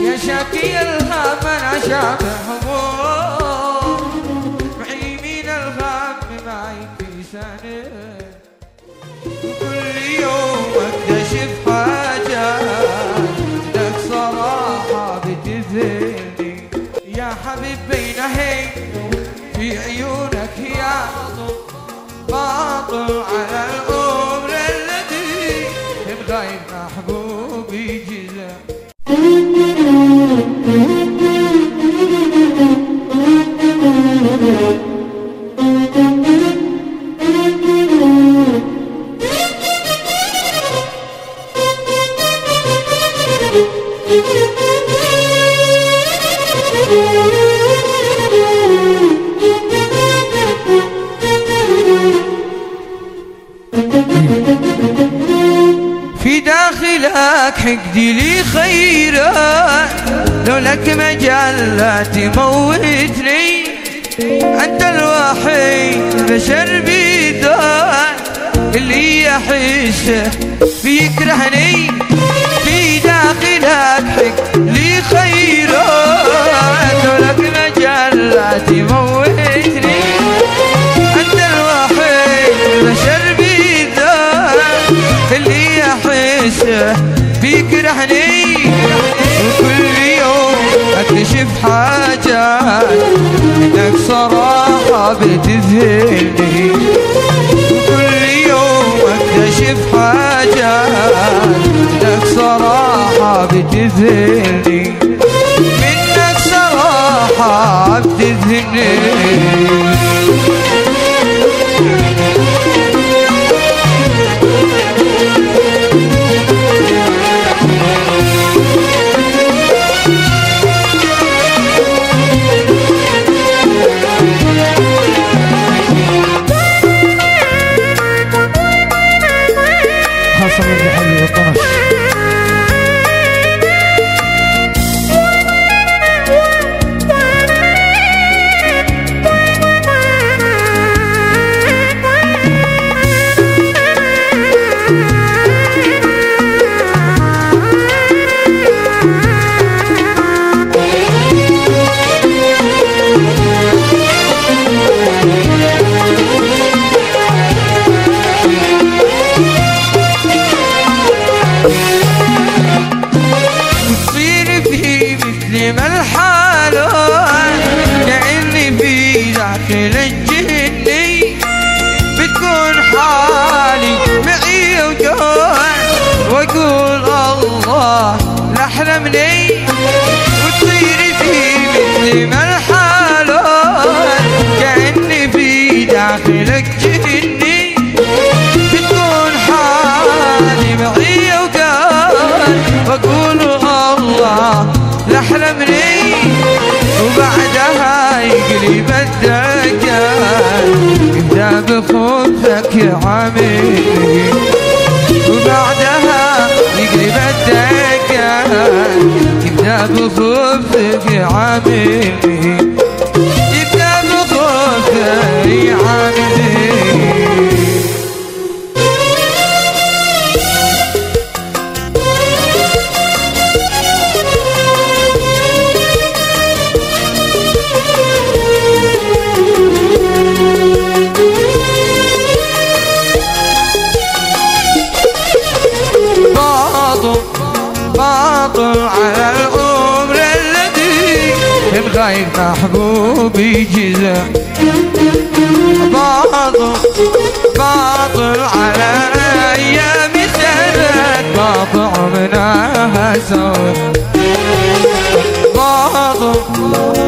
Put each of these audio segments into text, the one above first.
يا شاكي الهم انا شابه هموم، معي من الغم ما يكفي سنه، وكل يوم اكتشف حاجات لك صراحه بتذلني. يا حبيب بينهي في عيونك يا باطل على الأمر الذي من غير محبوب يجزى. في داخلك حقدي لي خيرات، لو لك مجال لا تموتني، أنت الوحيد بشر بذات اللي يحسه بيكرهني. في داخلك حقدي لي خيرات، لو لك مجال لا تموتني، أنت الوحيد بشر بذات اللي يحسه بيكرهني. وكل يوم اكتشف حاجات انك صراحة بتذهلني، وكل يوم اكتشف حاجات انك صراحة بتذهلني، منك صراحة بتذهلني. حصل الحل والطرش. واقول الله لاحلمني، وتصير في مثل ما الحالات كأني في داخلك جني، بتكون حالي معي وقال واقول الله لاحلمني، وبعدها يقلب الدجال يبدا بخبثك يا عمي، وبعدها يقلب الدجال يبدا بخبثك يا عمي، يبدا بخبثك يا عمي. باطل على الأمر الذي من غير محبوب يجزى. باطل على أيام سنة باطل منها سوا.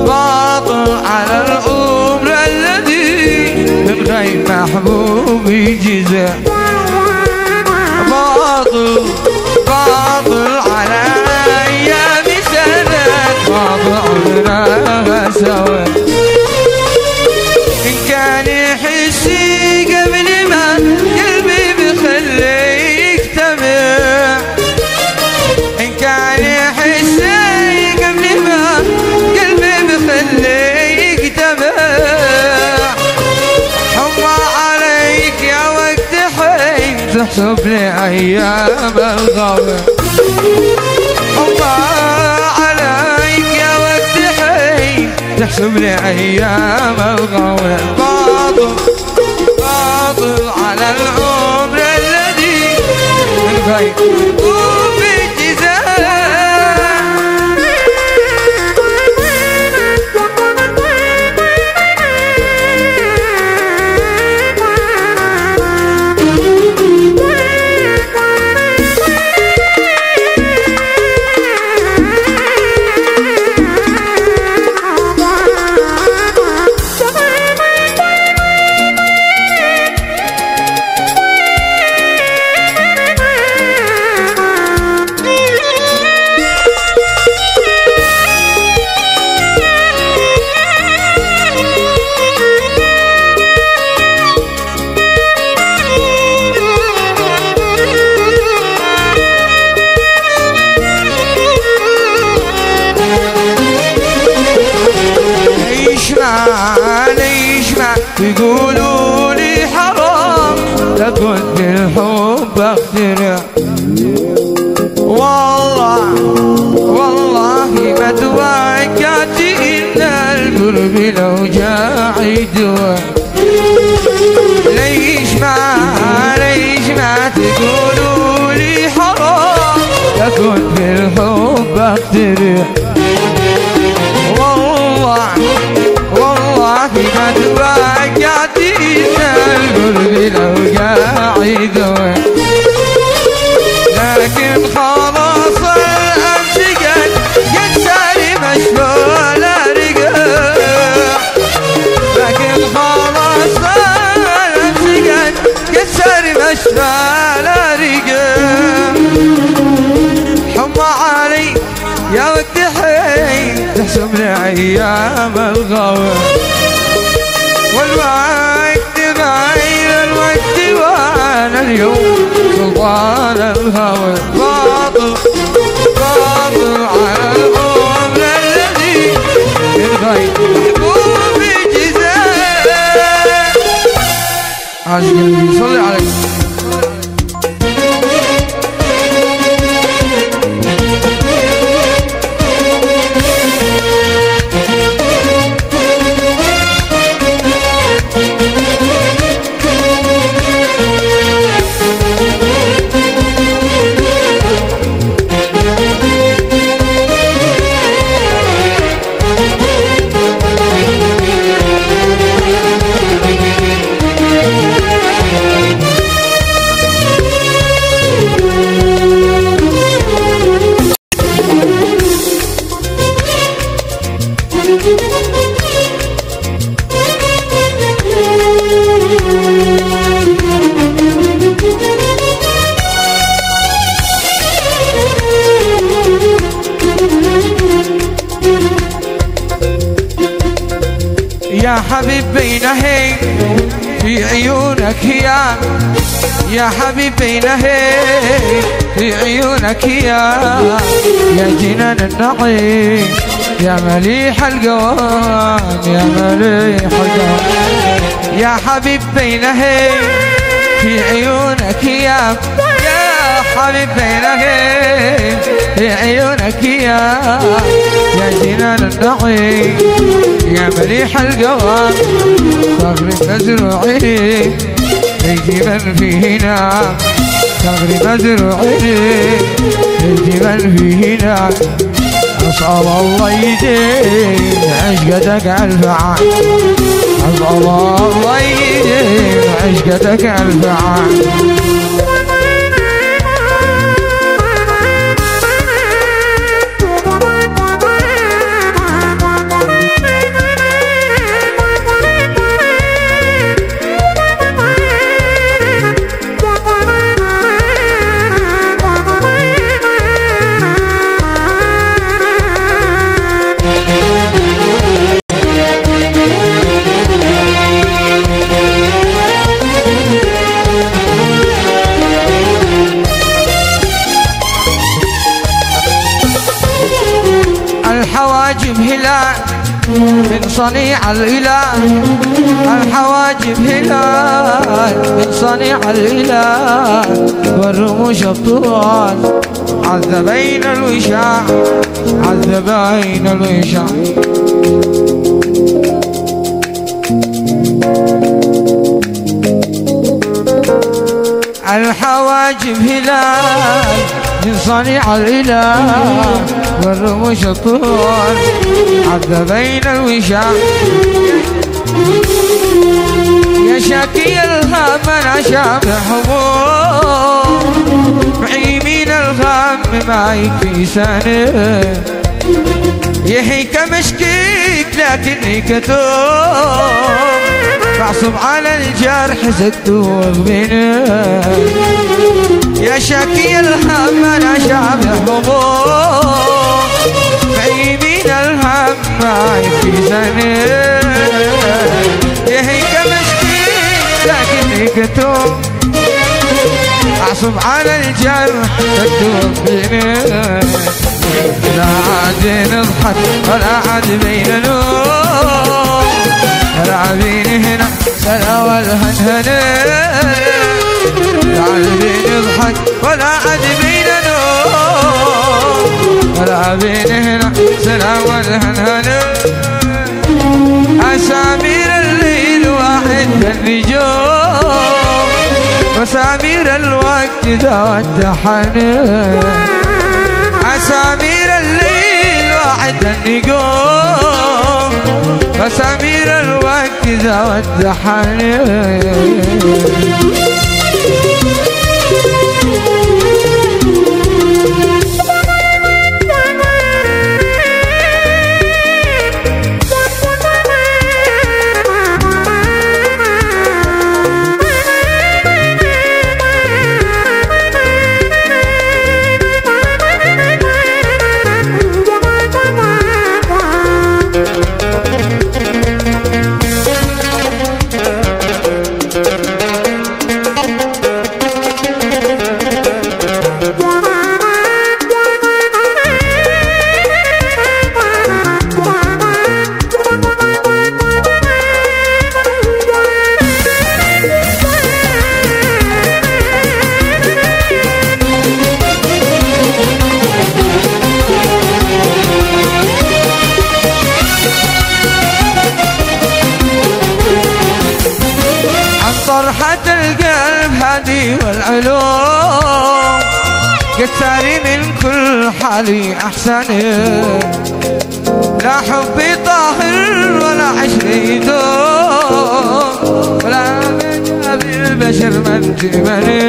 باطل على الأمر الذي من غير محبوب يجزى. باطل على أيام سنة باطل سوا. إن كان يحسي قبل ما قلبي بخليه يجتمع، إن كان يحسي قبل ما قلبي بخليه يجتمع، حما عليك يا وقت حين تحسب لي أيام الغوى، حما عليك تحسب لي أيام الغوى فاضل على العمر الذي من غير وفي ليش ما يقولوا لي حرام لكن بالحب اخترع والله ما توقعت ان القلب لو جاع يدوى ليش ما تقولوا لي حرام لكن بالحب اخترع والله ما توقعت ان القلب لو قاعد لكن خلاص الامس قد ساري مشغول رقع لكن خلاص الامس قد ساري مشغول رقع حمى علي يا وقت حين تحسب لي ايام الغوى والوقت بعين الوقت وانا اليوم سلطان الهوى فاضل على العمر الذي من غير محبوب جزاء عاشق قلبي صلي عليك يا حبيبي نهي في عيونك يا حبيبي نهي في عيونك يا جنان النعيم يا مليح القوام يا مليح القوام يا حبيبي نهي في عيونك يا حبيبي نهي في عيونك يا جنان النعيم يا مليح القوام صغر مزروعي يجي من فيه نعم صغر مزروعي يجي من فيه نعم أسأل الله يديم عشقتك الفعال أسأل الله يديم عشقتك الفعال الحواجب هلال من صنيع الإله الحواجب هلال من صنيع الإله والرموش الطوال عذبين الوشاع عذبين الوشاع الحواجب هلال من صنيع الإله، والرموش الطول عذب بين الوشام. يا شاكي الهام انا شابح هموم، معي من الغم ما يكفي سنة. يحيك مشكيك لكني كتوم، معصوب على الجرح زدوق بينه. يا شاكي الهم انا شابح هموم، معي من الهم ما يكفي سنة. يحيك مشكيك لكني كتوم، معصوب على الجرح زدوق بينه. لا عاد نضحك ولا عاد بين نوم، العابين هنا سلا والهنهنة. لا عاد نضحك ولا عاد بين نوم، العابين هنا سلا والهنهنة. أسامير الليل واحد كالنجوم، وسامير الوقت ذات حنين. أسامير الليل واحد النجوم، وسامير الوقت ذات حنين. طرحة القلب هذه والعلوم، قتالي من كل حالي أحسن. لا حبي طاهر ولا عشري دوم، ولا بجاب البشر من جبني.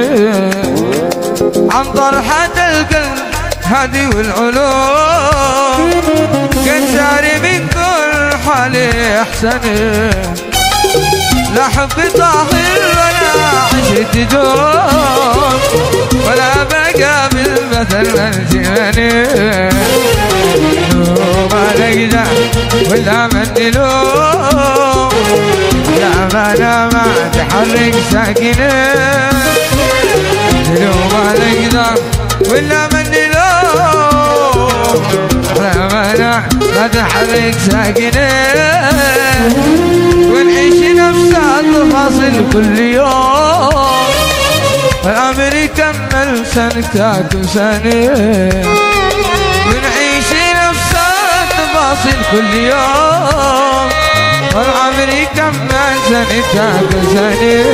عن طرحة القلب هذه والعلوم، قتالي من كل حالي أحسن. لا حب طاهر ولا عشت دوم، ولا بقى بالمثل منزلني. ما نقدر ولا من نلوم، لا ما تحرك ساكنة. ما نقدر ولا من نلوم، لا ما تحرك ساكنة. ونعيش نفس التفاصيل كل يوم، الأمر يكمل سنتك وسنة. ونعيش نفس التفاصيل كل يوم، والأمر يكمل سنتك وسنة.